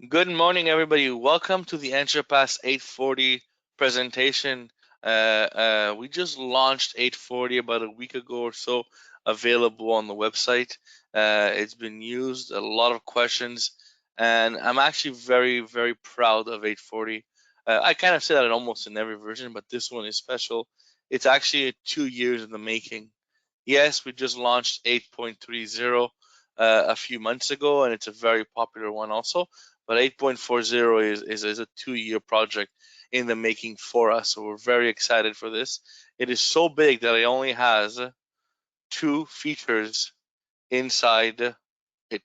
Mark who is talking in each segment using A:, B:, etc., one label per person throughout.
A: Good morning, everybody. Welcome to the EntraPass 840 presentation. We just launched 840 about a week ago or so, available on the website. It's been used, a lot of questions, and I'm actually very, very proud of 840. I kind of say that almost in every version, but this one is special. It's actually 2 years in the making. Yes, we just launched 8.30 a few months ago, and it's a very popular one also. But 8.40 is a 2 year project in the making for us. So we're very excited for this. It is so big that it only has two features inside it.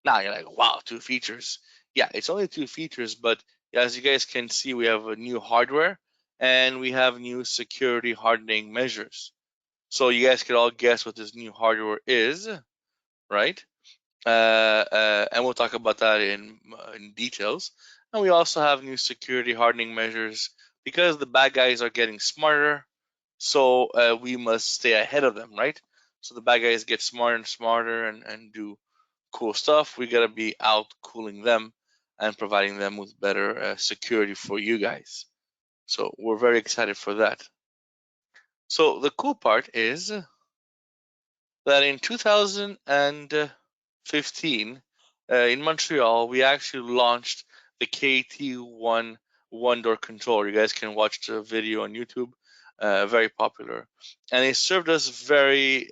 A: Now you're like, wow, two features. Yeah, it's only two features, but as you guys can see, we have a new hardware and we have new security hardening measures. So you guys could all guess what this new hardware is, right? And we'll talk about that in details. And we also have new security hardening measures because the bad guys are getting smarter. So we must stay ahead of them, right? So the bad guys get smarter and smarter and do cool stuff. We gotta be out cooling them and providing them with better security for you guys. So we're very excited for that. So the cool part is that in 2015, in Montreal, we actually launched the KT-1 one-door controller. You guys can watch the video on YouTube. Very popular, and it served us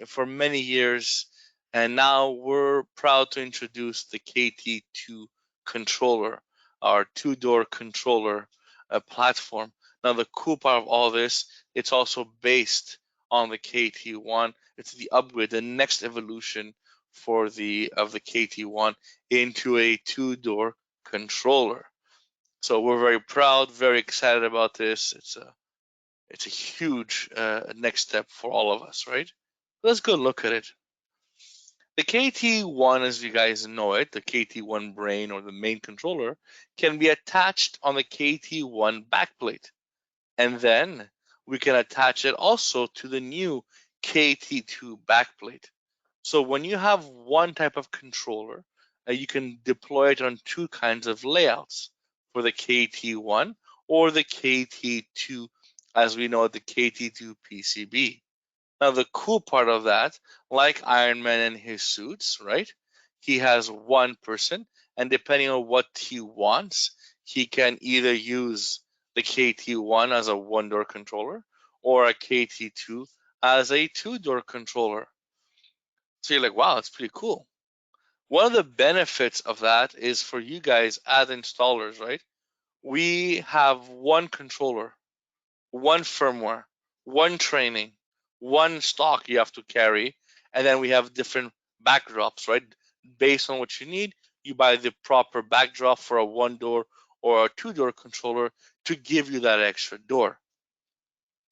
A: for many years. And now we're proud to introduce the KT-2 controller, our two-door controller platform. Now, the cool part of all this, it's also based on the KT-1. It's the upgrade, the next evolution of the KT-1 into a two-door controller. So we're very proud, very excited about this. It's a huge next step for all of us, right? Let's go look at it. The KT-1, as you guys know it, the KT-1 brain or the main controller, can be attached on the KT-1 backplate. And then we can attach it also to the new KT-2 backplate. So when you have one type of controller, you can deploy it on two kinds of layouts for the KT-1 or the KT-2, as we know the KT-2 PCB. Now the cool part of that, like Iron Man and his suits, right? He has one person, and depending on what he wants, he can either use the KT-1 as a one-door controller or a KT-2 as a two-door controller. So you're like, wow, that's pretty cool. One of the benefits of that is for you guys as installers, right? We have one controller, one firmware, one training, one stock you have to carry, and then we have different backdrops, right? Based on what you need, you buy the proper backdrop for a one door or a two-door controller to give you that extra door.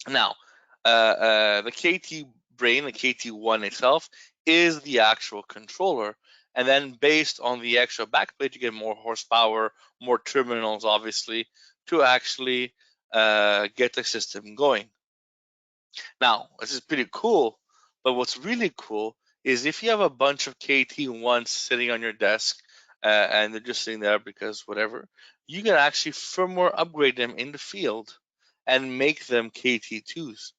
A: Now, the KT brain, the KT-1 itself, is the actual controller. And then based on the extra backplate, you get more horsepower, more terminals, obviously, to actually get the system going. Now, this is pretty cool, but what's really cool is if you have a bunch of KT-1s sitting on your desk and they're just sitting there because whatever, you can actually firmware upgrade them in the field and make them KT-2s,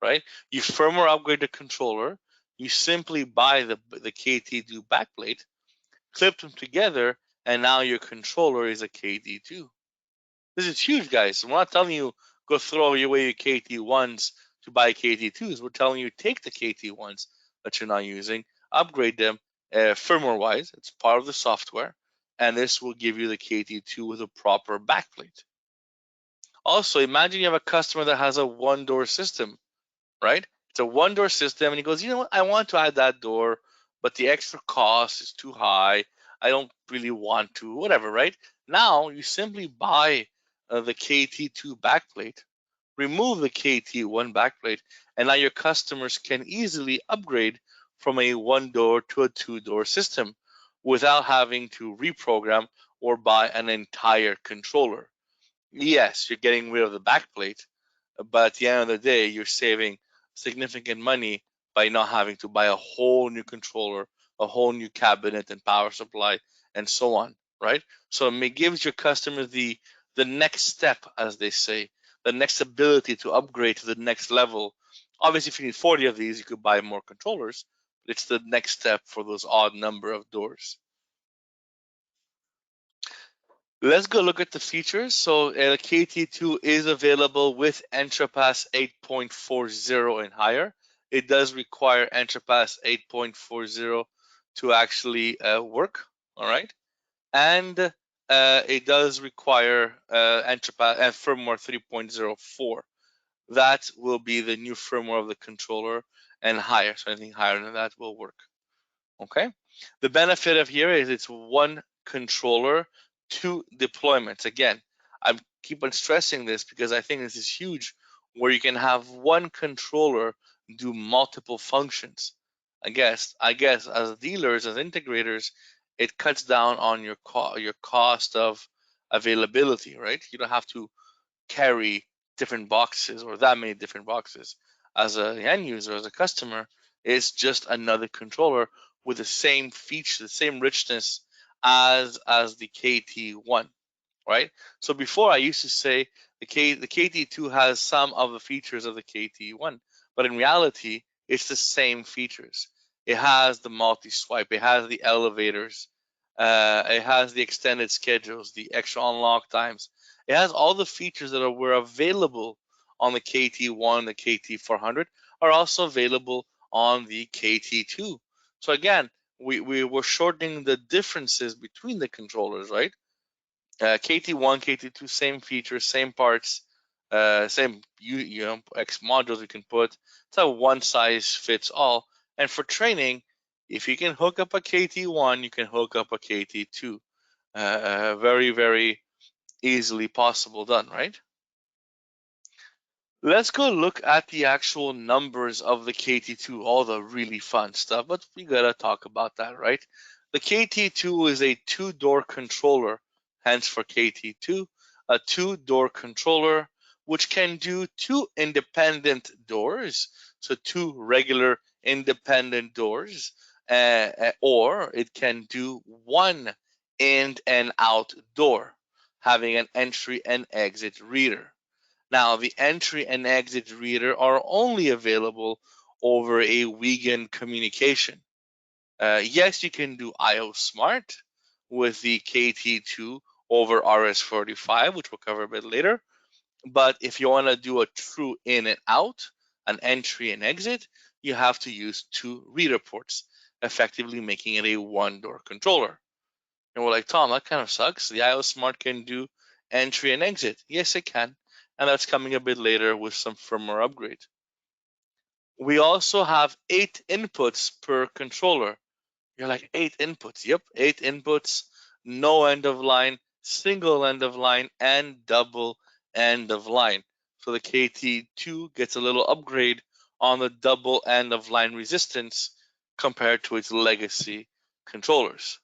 A: right? You firmware upgrade the controller, you simply buy the KT-2 backplate, clip them together, and now your controller is a KT-2. This is huge, guys. We're not telling you go throw away your KT-1s to buy KT-2s. We're telling you take the KT-1s that you're not using, upgrade them firmware-wise. It's part of the software, and this will give you the KT-2 with a proper backplate. Also, imagine you have a customer that has a one-door system, right? It's a one-door system, and he goes, you know what? I want to add that door, but the extra cost is too high. I don't really want to, whatever, right? Now you simply buy the KT-2 backplate, remove the KT-1 backplate, and now your customers can easily upgrade from a one-door to a two-door system without having to reprogram or buy an entire controller. Yes, you're getting rid of the backplate, but at the end of the day, you're saving significant money by not having to buy a whole new controller, a whole new cabinet and power supply, and so on. right? So it gives your customer the next step, as they say, the next ability to upgrade to the next level. Obviously, if you need 40 of these, you could buy more controllers, but it's the next step for those odd number of doors. Let's go look at the features. So KT-2 is available with EntraPass 8.40 and higher. It does require EntraPass 8.40 to actually work, all right? And it does require EntraPass and firmware 3.04. That will be the new firmware of the controller and higher. So anything higher than that will work. Okay. The benefit of here is it's one controller, two deployments. Again, I keep on stressing this because I think this is huge, where you can have one controller do multiple functions. I guess as dealers, as integrators, it cuts down on your cost of availability, right? You don't have to carry different boxes or that many different boxes. As an end user, as a customer, it's just another controller with the same feature, the same richness as the KT1, right? So before I used to say the KT2 has some of the features of the KT1, but in reality, it's the same features. It has the multi-swipe, it has the elevators, it has the extended schedules, the extra unlock times. It has all the features that were available on the KT1, the KT400 are also available on the KT2. So again, we were shortening the differences between the controllers, right? KT1, KT2, same features, same parts, same X modules you can put. It's a one size fits all. And for training, if you can hook up a KT1, you can hook up a KT2. Very, very easily possible done, right? Let's go look at the actual numbers of the KT2, all the really fun stuff, but we gotta talk about that, right? The KT2 is a two-door controller, hence for KT2, a two-door controller which can do two independent doors, so two regular independent doors, or it can do one in and out door, having an entry and exit reader. Now, the entry and exit reader are only available over a Wigan communication. Yes, you can do IO Smart with the KT2 over RS-45, which we'll cover a bit later. But if you want to do a true in and out, an entry and exit, you have to use two reader ports, effectively making it a one-door controller. And we're like, Tom, that kind of sucks. The IO Smart can do entry and exit. Yes, it can. And that's coming a bit later with some firmware upgrade. We also have 8 inputs per controller. You're like, 8 inputs? Yep, 8 inputs, no end of line, single end of line, and double end of line. So the KT2 gets a little upgrade on the double end of line resistance compared to its legacy controllers.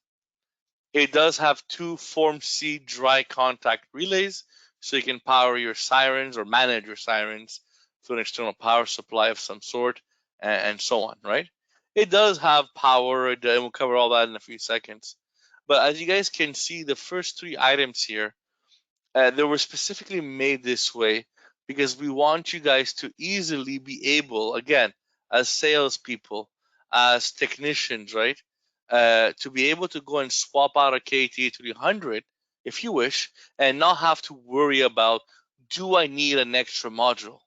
A: It does have two Form C dry contact relays, so you can power your sirens or manage your sirens through an external power supply of some sort, and so on, right? It does have power, and we'll cover all that in a few seconds. But as you guys can see, the first three items here, they were specifically made this way because we want you guys to easily be able, again, as salespeople, as technicians, right, to be able to go and swap out a KT300 if you wish, and not have to worry about, do I need an extra module?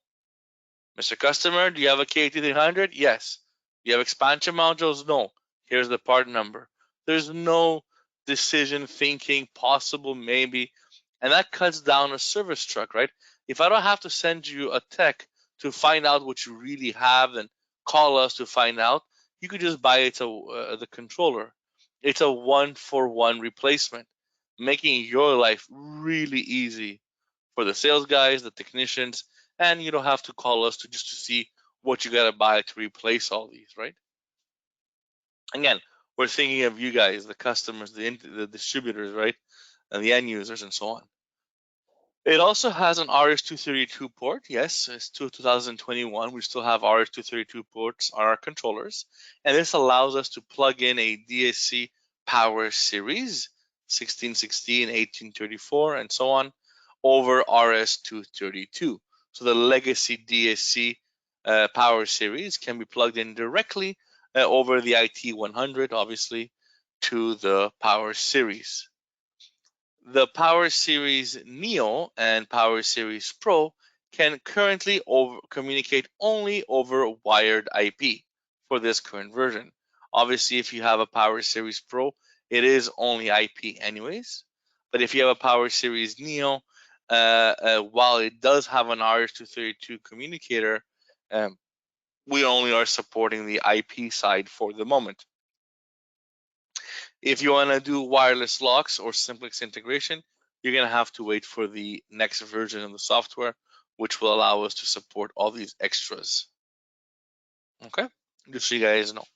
A: Mr. Customer, do you have a KT300? Yes. Do you have expansion modules? No. Here's the part number. There's no decision thinking, possible, maybe. And that cuts down a service truck, right? If I don't have to send you a tech to find out what you really have and call us to find out, you could just buy it to the controller. It's a one-for-one replacement, making your life really easy for the sales guys, the technicians, and you don't have to call us to see what you gotta buy to replace all these, right? Again, we're thinking of you guys, the customers, the distributors, right, and the end users, and so on. It also has an RS-232 port. Yes, it's 2021. We still have RS-232 ports on our controllers, and this allows us to plug in a DSC power series 1616, 1834, and so on, over RS-232. So the legacy DSC power series can be plugged in directly over the IT100, obviously, to the power series. The Power Series Neo and Power Series Pro can currently communicate only over wired IP for this current version. Obviously, if you have a Power Series Pro, it is only IP anyways. But if you have a Power Series Neo, while it does have an RS-232 communicator, we only are supporting the IP side for the moment. If you want to do wireless locks or simplex integration, you're going to have to wait for the next version of the software, which will allow us to support all these extras. Okay, just so you guys know.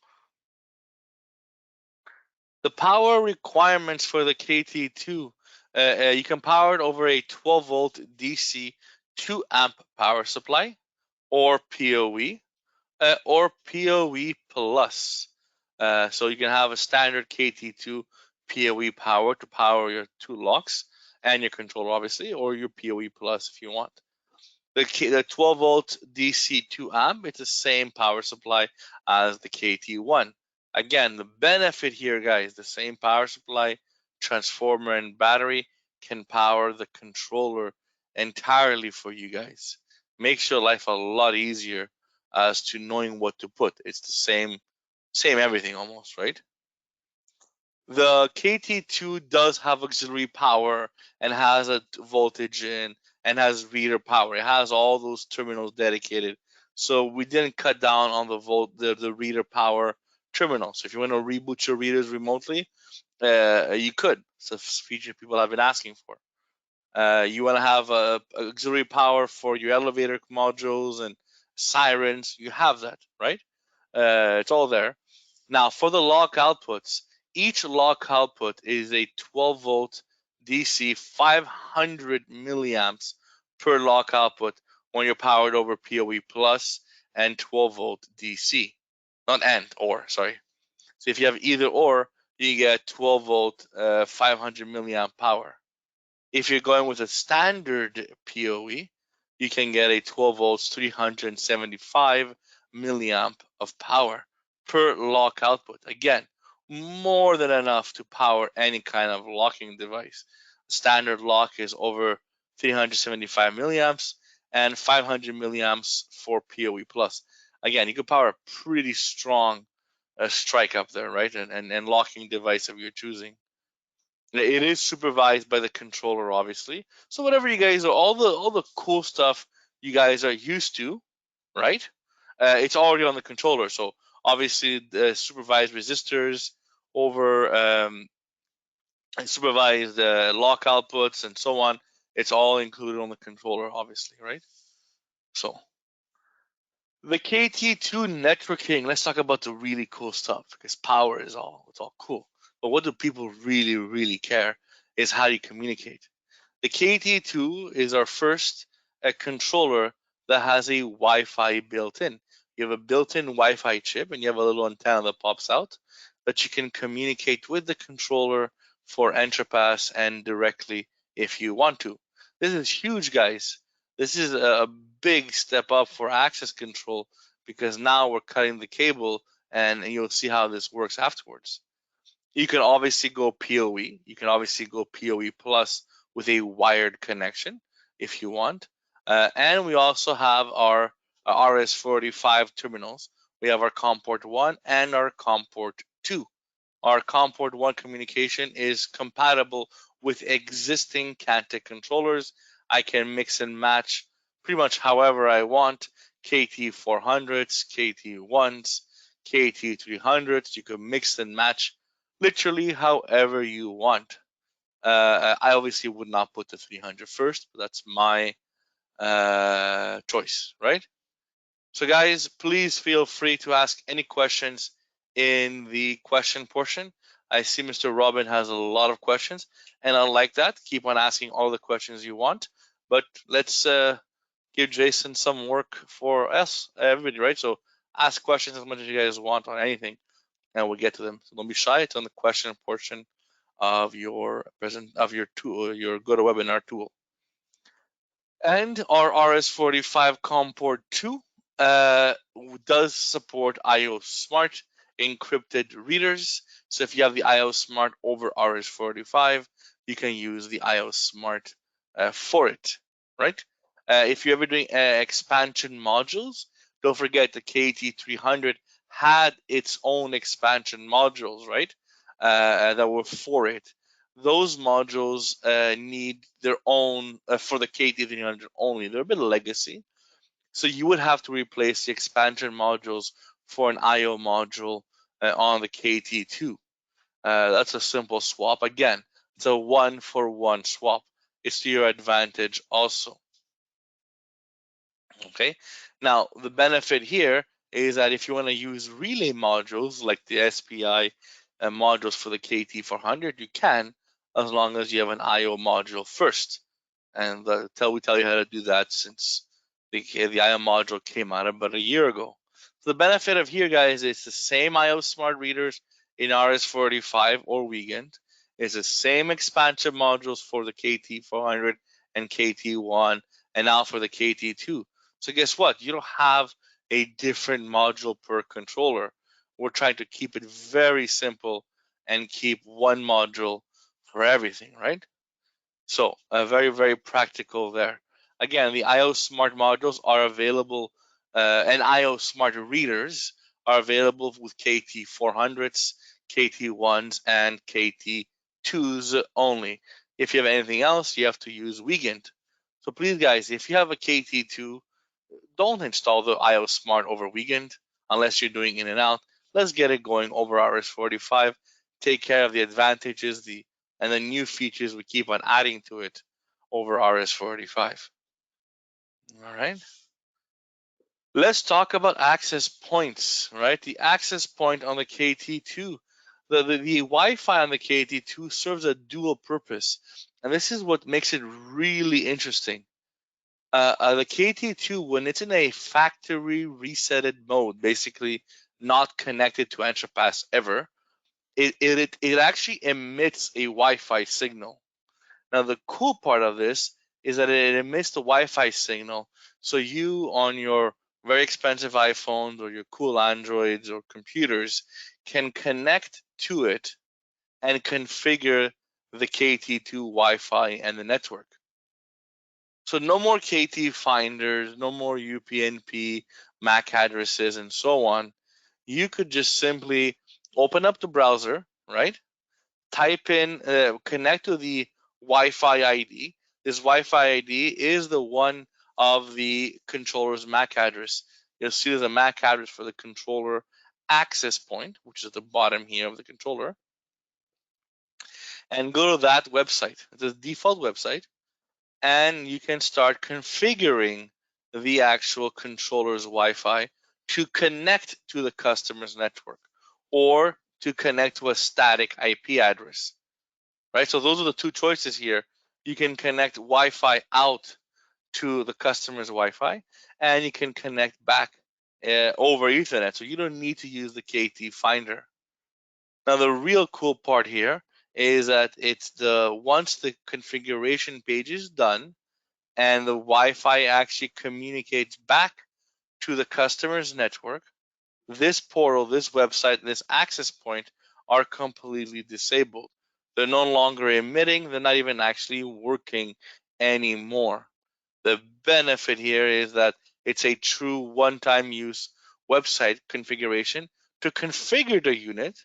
A: The power requirements for the KT-2, you can power it over a 12-volt DC 2 amp power supply, or PoE, or PoE plus. So you can have a standard KT2 PoE power to power your two locks and your controller, obviously, or your PoE plus if you want. The 12 volt DC 2 amp, it's the same power supply as the KT1. Again, the benefit here, guys, the same power supply, transformer, and battery can power the controller entirely for you guys. Makes your life a lot easier as to knowing what to put. It's the same everything almost, right? The KT-2 does have auxiliary power and has a voltage in and has reader power. It has all those terminals dedicated. So we didn't cut down on the reader power terminal. So if you want to reboot your readers remotely, you could. It's a feature people have been asking for. You want to have auxiliary power for your elevator modules and sirens. You have that, right? It's all there. Now, for the lock outputs, each lock output is a 12 volt DC 500 milliamps per lock output when you're powered over PoE plus and 12 volt DC. Not and, or, sorry. So if you have either or, you get 12 volt 500 milliamp power. If you're going with a standard PoE, you can get a 12 volts 375 milliamp of power per lock output. Again, more than enough to power any kind of locking device. Standard lock is over 375 milliamps and 500 milliamps for PoE plus. Again, you can power a pretty strong strike up there, right? And locking device of your choosing. It is supervised by the controller, obviously. So whatever you guys are, all the cool stuff you guys are used to, right? It's already on the controller. So obviously the supervised resistors over supervised lock outputs and so on. It's all included on the controller, obviously, right? So the KT2 networking. Let's talk about the really cool stuff because power is it's all cool. But what do people really care is how you communicate. The KT2 is our first controller that has a Wi-Fi built in. You have a built-in Wi-Fi chip and you have a little antenna that pops out that you can communicate with the controller for EntraPass and directly if you want to. This is huge, guys. This is a big step up for access control because now we're cutting the cable and you'll see how this works afterwards. You can obviously go PoE. You can obviously go PoE plus with a wired connection if you want. And we also have our RS-45 terminals. We have our COM port 1 and our COM port 2. Our COM port 1 communication is compatible with existing Kantech controllers. I can mix and match pretty much however I want. KT400s, KT1s, KT300s. You can mix and match literally however you want. I obviously would not put the 300 first, but that's my choice, right? So guys, please feel free to ask any questions in the question portion. I see Mr. Robin has a lot of questions, and I like that. Keep on asking all the questions you want, but let's give Jason some work for us, everybody, right? So ask questions as much as you guys want on anything, and we'll get to them. So don't be shy. It's on the question portion of your tool, your GoToWebinar tool. And our RS-45 COM port 2 does support IO Smart encrypted readers. So if you have the IO Smart over RS-45, you can use the IO Smart for it, right? If you're ever doing expansion modules, don't forget the KT-300 had its own expansion modules, right? That were for it. Those modules need their own for the KT-300 only. They're a bit of legacy, so you would have to replace the expansion modules for an IO module on the KT-2. That's a simple swap. Again, it's a 1-for-1 swap. It's to your advantage also. Okay. Now the benefit here is that if you want to use relay modules like the SPI modules for the KT-400, you can, as long as you have an IO module first. And we tell you how to do that since the IO module came out about a year ago. So the benefit of here, guys, is the same IO smart readers in RS-45 or Wiegand. It's the same expansion modules for the KT-400 and KT-1, and now for the KT-2. So guess what? You don't have a different module per controller. We're trying to keep it very simple and keep one module for everything, right? So very, very practical there. Again, the IO Smart modules are available, and IO Smart readers are available with KT-400s, KT-1s, and KT-2s only. If you have anything else, you have to use Wiegand. So please, guys, if you have a KT-2, don't install the IO Smart over Wiegand unless you're doing in and out. Let's get it going over RS-45. Take care of the advantages, and the new features we keep on adding to it over RS-45. All right. Let's talk about access points, right? The access point on the KT-2. The Wi-Fi on the KT-2 serves a dual purpose, and this is what makes it really interesting. The KT-2, when it's in a factory resetted mode, basically not connected to EntraPass ever, it actually emits a Wi-Fi signal. Now, the cool part of this is that it emits the Wi-Fi signal, so you on your very expensive iPhones or your cool Androids or computers can connect to it and configure the KT-2 Wi-Fi and the network. So no more KT finders, no more UPnP, MAC addresses, and so on. You could just simply open up the browser, right? Type in, connect to the Wi-Fi ID. This Wi-Fi ID is the one of the controller's MAC address. You'll see there's a MAC address for the controller access point, which is at the bottom here of the controller. And go to that website. It's a default website. And you can start configuring the actual controller's Wi-Fi to connect to the customer's network or to connect to a static IP address, right? So those are the two choices here. You can connect Wi-Fi out to the customer's Wi-Fi, and you can connect back over Ethernet. So you don't need to use the KT finder. Now the real cool part here is that once the configuration page is done, and the Wi-Fi actually communicates back to the customer's network, this portal, this website, this access point are completely disabled. They're no longer emitting, they're not even actually working anymore. The benefit here is that it's a true one-time use website configuration to configure the unit,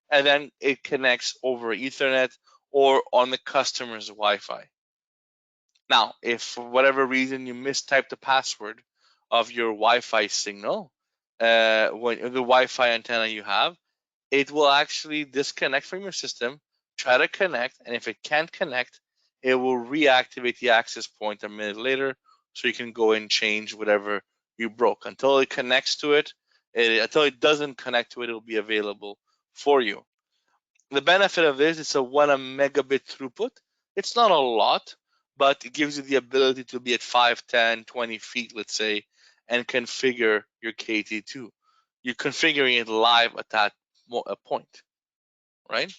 A: and then it connects over Ethernet or on the customer's Wi-Fi. Now, if for whatever reason you mistype the password of your Wi-Fi signal, when the Wi-Fi antenna you have, it will actually disconnect from your system, try to connect, and if it can't connect, it will reactivate the access point a minute later, so you can go and change whatever you broke. Until it connects to it, until it doesn't connect to it, it'll be available for you. The benefit of this is a 1 megabit throughput. It's not a lot, but it gives you the ability to be at 5, 10, 20 feet, let's say, and configure your KT-2. You're configuring it live at that point, right?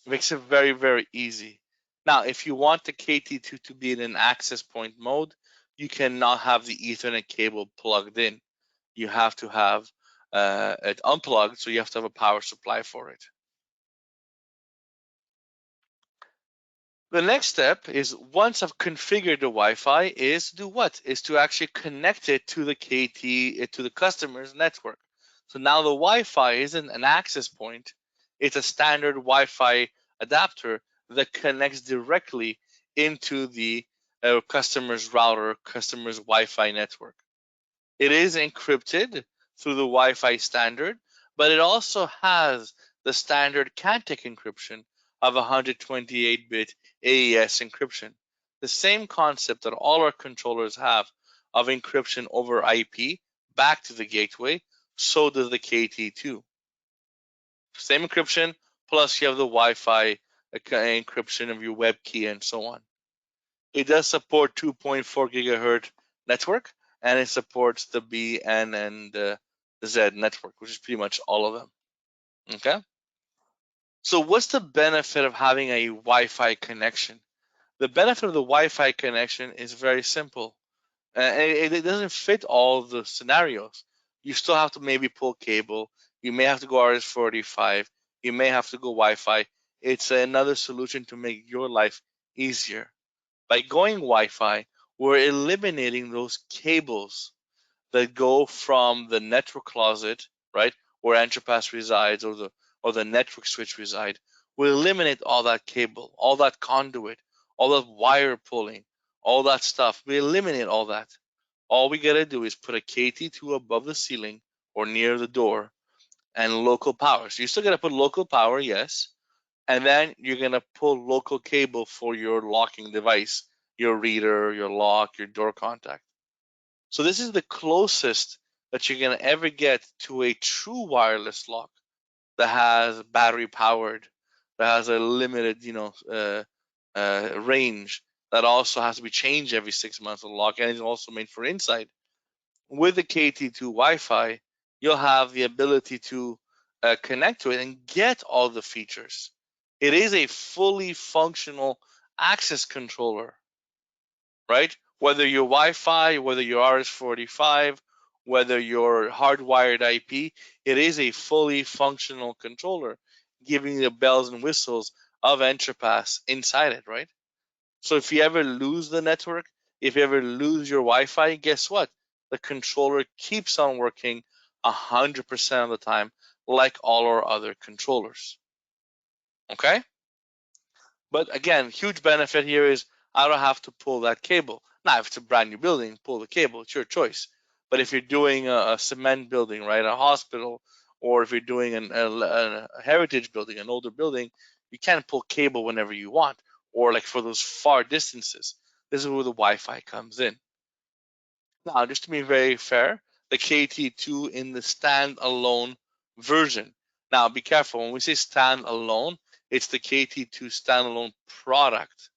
A: It makes it very, very easy. Now, if you want the KT2 to be in an access point mode, you cannot have the Ethernet cable plugged in. You have to have it unplugged, so you have to have a power supply for it. The next step is, once I've configured the Wi-Fi, is to do what? Is to actually connect it to the to the customer's network. So now the Wi-Fi isn't an access point, it's a standard Wi-Fi adapter that connects directly into the customer's router, customer's Wi-Fi network. It is encrypted through the Wi-Fi standard, but it also has the standard Kantech encryption of 128-bit AES encryption. The same concept that all our controllers have of encryption over IP back to the gateway, so does the KT2. Same encryption, plus you have the Wi-Fi encryption of your web key and so on. It does support 2.4 gigahertz network, and it supports the B, N, and the Z network, which is pretty much all of them. Okay. So what's the benefit of having a Wi-Fi connection? The benefit of the Wi-Fi connection is very simple. It doesn't fit all the scenarios. You still have to maybe pull cable. You may have to go RS-485. You may have to go Wi-Fi. It's another solution to make your life easier. By going Wi-Fi, we're eliminating those cables that go from the network closet, right, where EntraPass resides, or the network switch reside. We eliminate all that cable, all that conduit, all that wire pulling, all that stuff. We eliminate all that. All we gotta do is put a KT2 above the ceiling or near the door, and local power. So you still gotta put local power, yes, and then you're gonna pull local cable for your locking device, your reader, your lock, your door contact. So this is the closest that you're gonna ever get to a true wireless lock that has battery powered, that has a limited, range, that also has to be changed every 6 months of lock, and is also made for inside. With the KT2 Wi-Fi, you'll have the ability to connect to it and get all the features. It is a fully functional access controller, right? Whether you're Wi-Fi, whether you're RS-485, whether you're hardwired IP, it is a fully functional controller, giving you the bells and whistles of EntraPass inside it, right? So if you ever lose the network, if you ever lose your Wi-Fi, guess what? The controller keeps on working 100% of the time, like all our other controllers. Okay? But again, huge benefit here is I don't have to pull that cable. Now, if it's a brand new building, pull the cable. It's your choice. But if you're doing a cement building, right, a hospital, or if you're doing a heritage building, an older building, you can't pull cable whenever you want, or like for those far distances. This is where the Wi-Fi comes in. Now, just to be very fair, the KT2 in the standalone version. Now, be careful. When we say standalone, it's the KT2 standalone product,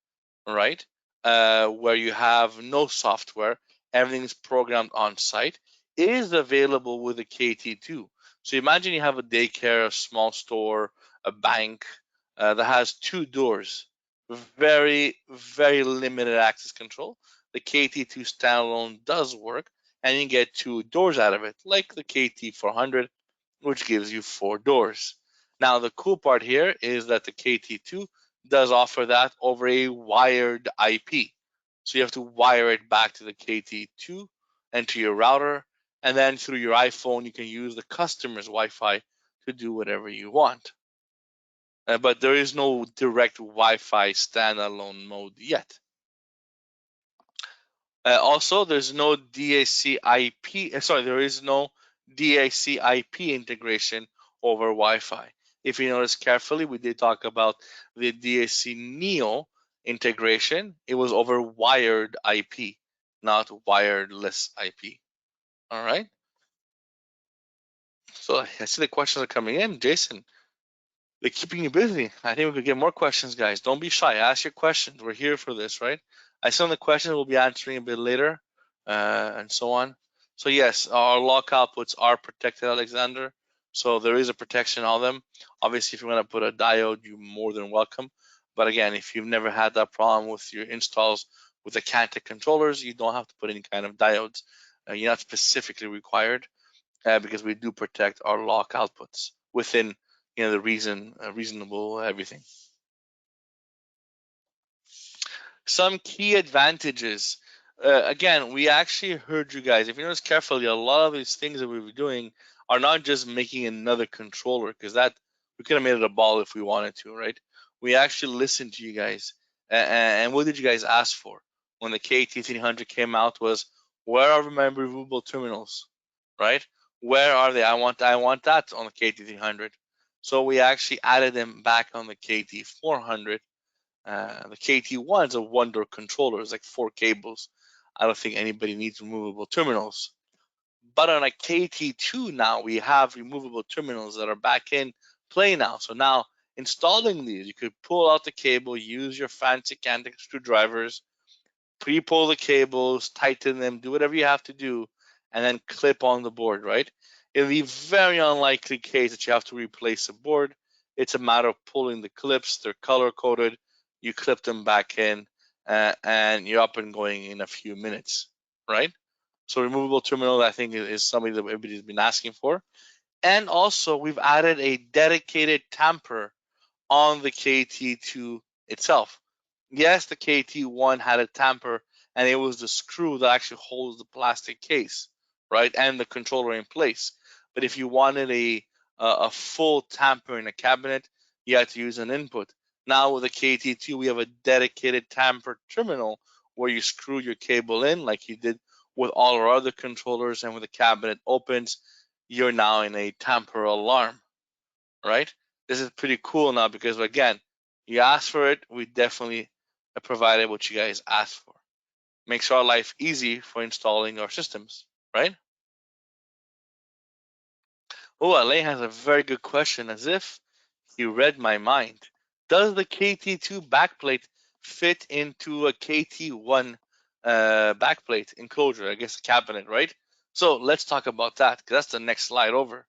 A: right? Where you have no software, everything is programmed on site. It is available with the KT2. So imagine you have a daycare, a small store, a bank that has two doors, very, very limited access control. The KT2 standalone does work, and you get two doors out of it, like the KT400, which gives you four doors. Now, the cool part here is that the KT2 does offer that over a wired IP. So you have to wire it back to the KT2 and to your router, and then through your iPhone, you can use the customer's Wi-Fi to do whatever you want. But there is no direct Wi-Fi standalone mode yet. Also, there's no DAC IP. Sorry, there is no DAC IP integration over Wi-Fi. If you notice carefully, we did talk about the DAC Neo integration. It was over wired IP, not wireless IP. All right. So I see the questions are coming in, Jason. They're keeping you busy. I think we could get more questions, guys. Don't be shy. Ask your questions. We're here for this, right? I some of the questions we'll be answering a bit later, and so on. So yes, our lock outputs are protected, Alexander. So there is a protection on them. Obviously, if you want to put a diode, you're more than welcome. But again, if you've never had that problem with your installs with the Kantech controllers, you don't have to put any kind of diodes. You're not specifically required because we do protect our lock outputs within the reasonable everything. Some key advantages. Again, we actually heard you guys. If you notice carefully, a lot of these things that we were doing are not just making another controller, because that we could have made it a ball if we wanted to, right? We actually listened to you guys. And what did you guys ask for when the KT-300 came out? Was, where are my removable terminals, right? Where are they? I want that on the KT-300. So we actually added them back on the KT-400. The KT-1 is a one-door controller. It's like 4 cables. I don't think anybody needs removable terminals. But on a KT-2 now, we have removable terminals that are back in play now. So now, installing these, you could pull out the cable, use your fancy Kantech screwdrivers, pre-pull the cables, tighten them, do whatever you have to do, and then clip on the board, right? In the very unlikely case that you have to replace a board, it's a matter of pulling the clips. They're color-coded. You clip them back in, and you're up and going in a few minutes, right? So removable terminal, I think, is something that everybody's been asking for. And also, we've added a dedicated tamper on the KT-2 itself. Yes, the KT-1 had a tamper, and it was the screw that actually holds the plastic case, right, and the controller in place. But if you wanted a full tamper in a cabinet, you had to use an input. Now with the KT-2, we have a dedicated tamper terminal where you screw your cable in, like you did with all our other controllers, and when the cabinet opens, you're now in a tamper alarm, right? This is pretty cool now because, again, you asked for it, we definitely provided what you guys asked for. Makes our life easy for installing our systems, right? Oh, Alain has a very good question, as if he read my mind. Does the KT-2 backplate fit into a KT-1 backplate enclosure? I guess cabinet, right? So let's talk about that, because that's the next slide over.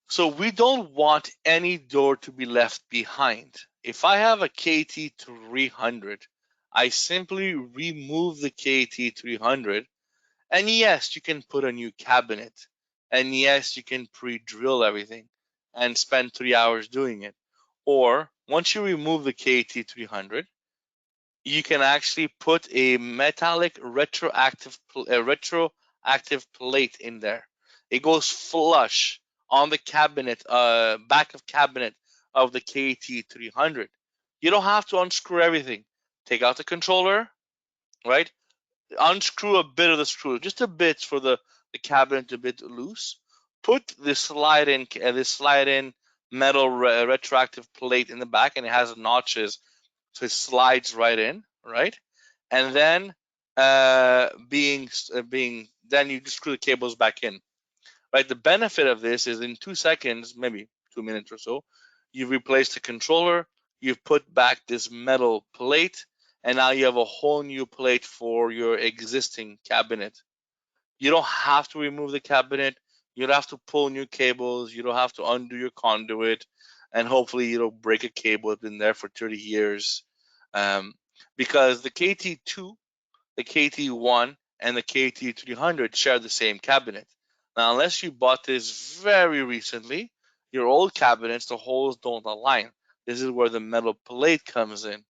A: So we don't want any door to be left behind. If I have a KT-300, I simply remove the KT-300, and yes, you can put a new cabinet, and yes, you can pre-drill everything and spend 3 hours doing it. Or once you remove the KT-300, you can actually put a metallic retroactive plate in there. It goes flush on the cabinet, back of cabinet of the KT-300. You don't have to unscrew everything. Take out the controller, right? Unscrew a bit of the screw, just a bit for the cabinet a bit loose. Put the slide in metal retroactive plate in the back, and it has notches, so it slides right in, right? And then then you just screw the cables back in, right? The benefit of this is in 2 seconds, maybe 2 minutes or so, you've replaced the controller, you've put back this metal plate, and now you have a whole new plate for your existing cabinet. You don't have to remove the cabinet. You don't have to pull new cables. You don't have to undo your conduit, and hopefully you don't break a cable that's been there for 30 years. Because the KT-2, the KT-1, and the KT-300 share the same cabinet. Now, unless you bought this very recently, your old cabinets, the holes don't align. This is where the metal plate comes in,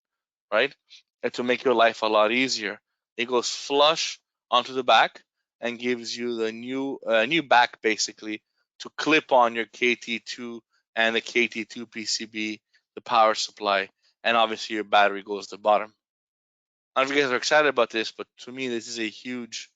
A: right? And to make your life a lot easier, it goes flush onto the back and gives you the new back, basically, to clip on your KT-2 and the KT-2 PCB, the power supply, and obviously your battery goes to the bottom. I don't know if you guys are excited about this, but to me, this is a huge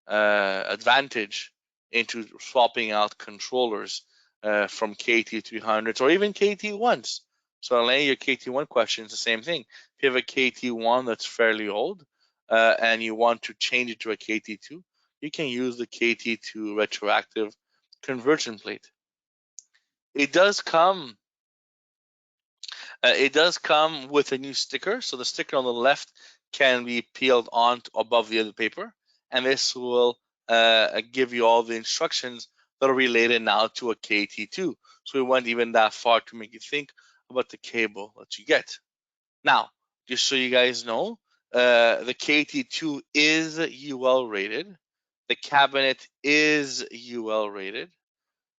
A: advantage into swapping out controllers from KT-300s or even KT-1s. So, Elaine, your KT-1 question is the same thing. If you have a KT-1 that's fairly old and you want to change it to a KT-2, you can use the KT-2 retroactive conversion plate. It does come with a new sticker. So the sticker on the left can be peeled on above the other paper, and this will give you all the instructions that are related now to a KT2. So we went even that far to make you think about the cable that you get. Now, just so you guys know, the KT2 is UL rated. The cabinet is UL rated.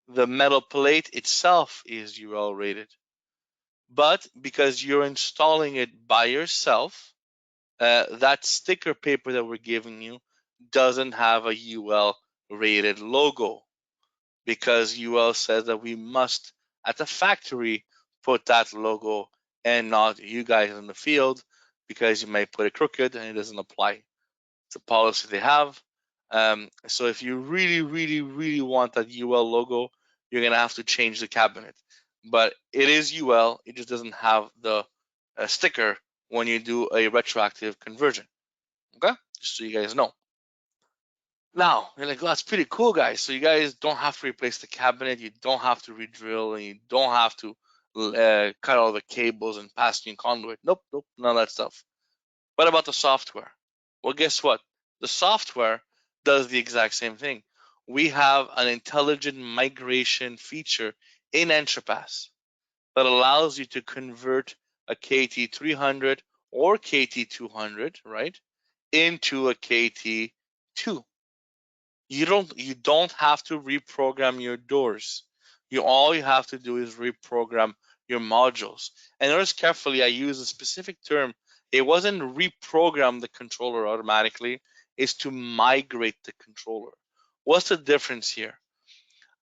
A: The metal plate itself is UL rated. But because you're installing it by yourself, that sticker paper that we're giving you doesn't have a UL rated logo, because UL says that we must, at the factory, put that logo and not you guys in the field, because you might put it crooked and it doesn't apply. It's a policy they have. So if you really, really, really want that UL logo, you're gonna have to change the cabinet. But it is UL. It just doesn't have the sticker when you do a retroactive conversion. Okay, just so you guys know. Now you're like, oh, that's pretty cool, guys. So you guys don't have to replace the cabinet. You don't have to re-drill, and you don't have to cut all the cables and pass new conduit. Nope, nope, none of that stuff. What about the software? Well, guess what? The software does the exact same thing. We have an intelligent migration feature in EntraPass that allows you to convert a KT300 or KT200, right, into a KT2. You don't have to reprogram your doors. All you have to do is reprogram your modules. And notice carefully, I use a specific term. It wasn't reprogram the controller automatically, it's to migrate the controller. What's the difference here?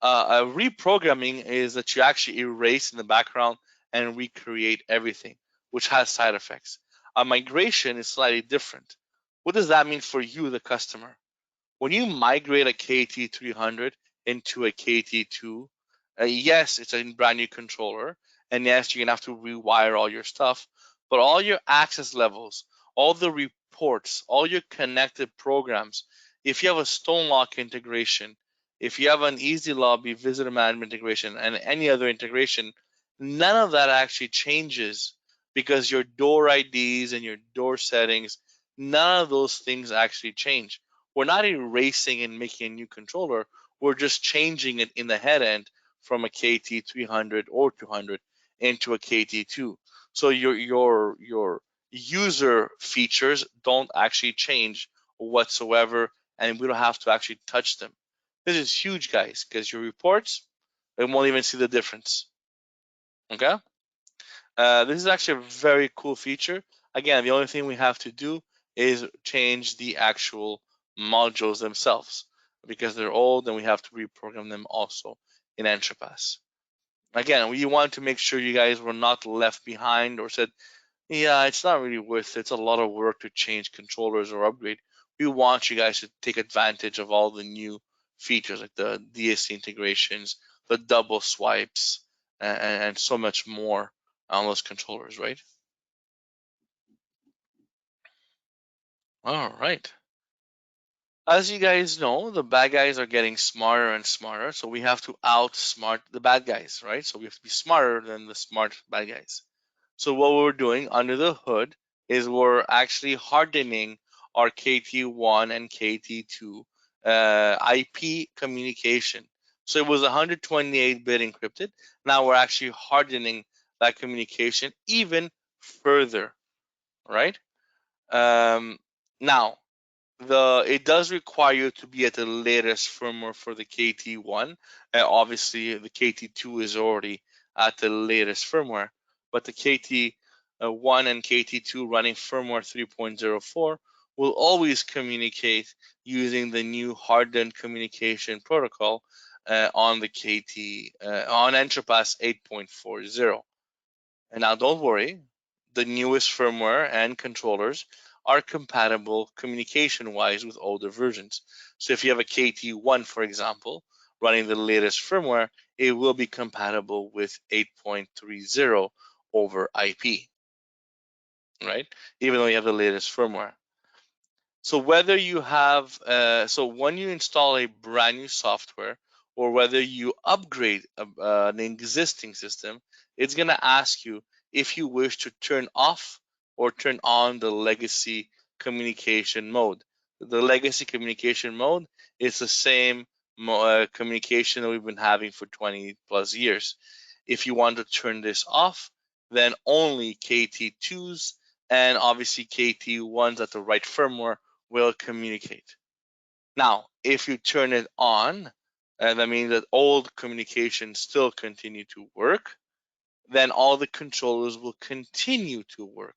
A: Reprogramming is that you actually erase in the background and recreate everything, which has side effects. A migration is slightly different. What does that mean for you, the customer? When you migrate a KT300 into a KT2, yes, it's a brand new controller, and yes, you're gonna have to rewire all your stuff, but all your access levels, all the reports, all your connected programs, if you have a Stonelock integration, if you have an Easy Lobby visitor management integration, and any other integration, none of that actually changes, because your door IDs and your door settings, none of those things actually change. We're not erasing and making a new controller. We're just changing it in the head end from a KT300 or 200 into a KT2. So your user features don't actually change whatsoever, and we don't have to actually touch them. This is huge, guys, because your reports, they won't even see the difference. Okay? This is actually a very cool feature. Again, the only thing we have to do is change the actual modules themselves, because they're old and we have to reprogram them also in EntraPass. Again, we want to make sure you guys were not left behind or said, yeah, it's not really worth it. It's a lot of work to change controllers or upgrade. We want you guys to take advantage of all the new features like the DSC integrations, the double swipes, and so much more on those controllers, right? All right. As you guys know, the bad guys are getting smarter and smarter, so we have to outsmart the bad guys, right? So we have to be smarter than the smart bad guys. So what we're doing under the hood is we're actually hardening our KT1 and KT2 IP communication. So it was 128-bit encrypted. Now we're actually hardening that communication even further, right? Now, it does require you to be at the latest firmware for the KT1. Obviously, the KT2 is already at the latest firmware, but the KT1 and KT2 running firmware 3.04 will always communicate using the new hardened communication protocol on the on EntraPass 8.40. And now don't worry, the newest firmware and controllers are compatible communication-wise with older versions. So if you have a KT1, for example, running the latest firmware, it will be compatible with 8.30 over IP, right? Even though you have the latest firmware. So whether you have, so when you install a brand new software, or whether you upgrade an existing system, it's going to ask you if you wish to turn off or turn on the legacy communication mode. The legacy communication mode is the same communication that we've been having for 20 plus years. If you want to turn this off, then only KT2s and obviously KT1s at the right firmware will communicate. Now, if you turn it on, that means that old communications still continue to work, then all the controllers will continue to work.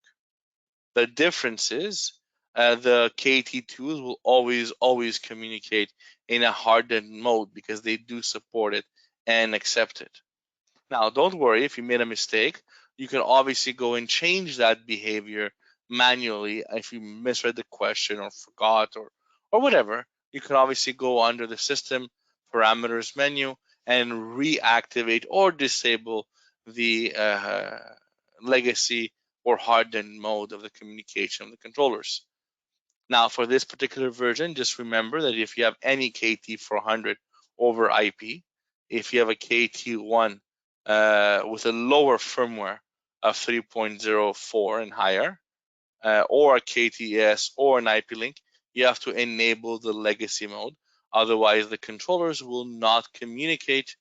A: The difference is the KT2s will always communicate in a hardened mode because they do support it and accept it. Now, don't worry if you made a mistake. You can obviously go and change that behavior manually if you misread the question or forgot or whatever. You can obviously go under the system parameters menu and reactivate or disable the legacy or hardened mode of the communication of the controllers. Now, for this particular version, just remember that if you have any KT400 over IP, if you have a KT1 with a lower firmware of 3.04 and higher, or a KTS or an IP link, you have to enable the legacy mode. Otherwise, the controllers will not communicate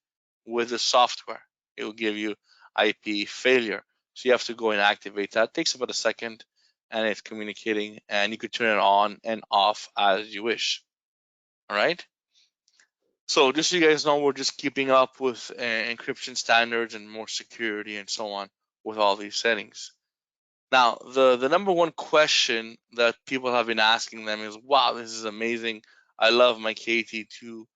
A: with the software. It will give you IP failure. So you have to go and activate that. It takes about a second and it's communicating, and you could turn it on and off as you wish. All right. So just so you guys know, we're just keeping up with encryption standards and more security and so on with all these settings. Now, the number one question that people have been asking them is, "Wow, this is amazing! I love my KT2.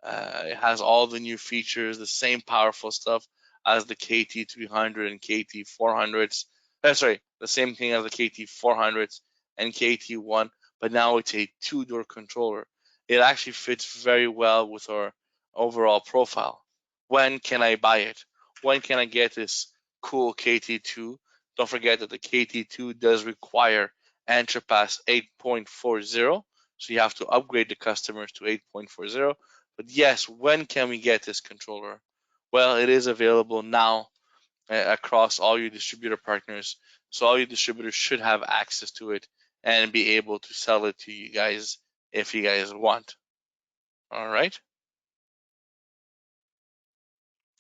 A: It has all the new features, the same powerful stuff as the KT300 and KT400s. Sorry, the same thing as the KT400s and KT1, but now it's a two-door controller. It actually fits very well with our overall profile. When can I buy it? When can I get this cool KT2? Don't forget that the KT2 does require EntraPass 8.40, so you have to upgrade the customers to 8.40. But yes, when can we get this controller? Well, it is available now across all your distributor partners, so all your distributors should have access to it and be able to sell it to you guys if you guys want. All right,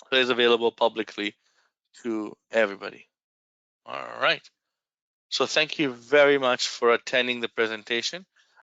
A: so it is available publicly to everybody. All right. So thank you very much for attending the presentation.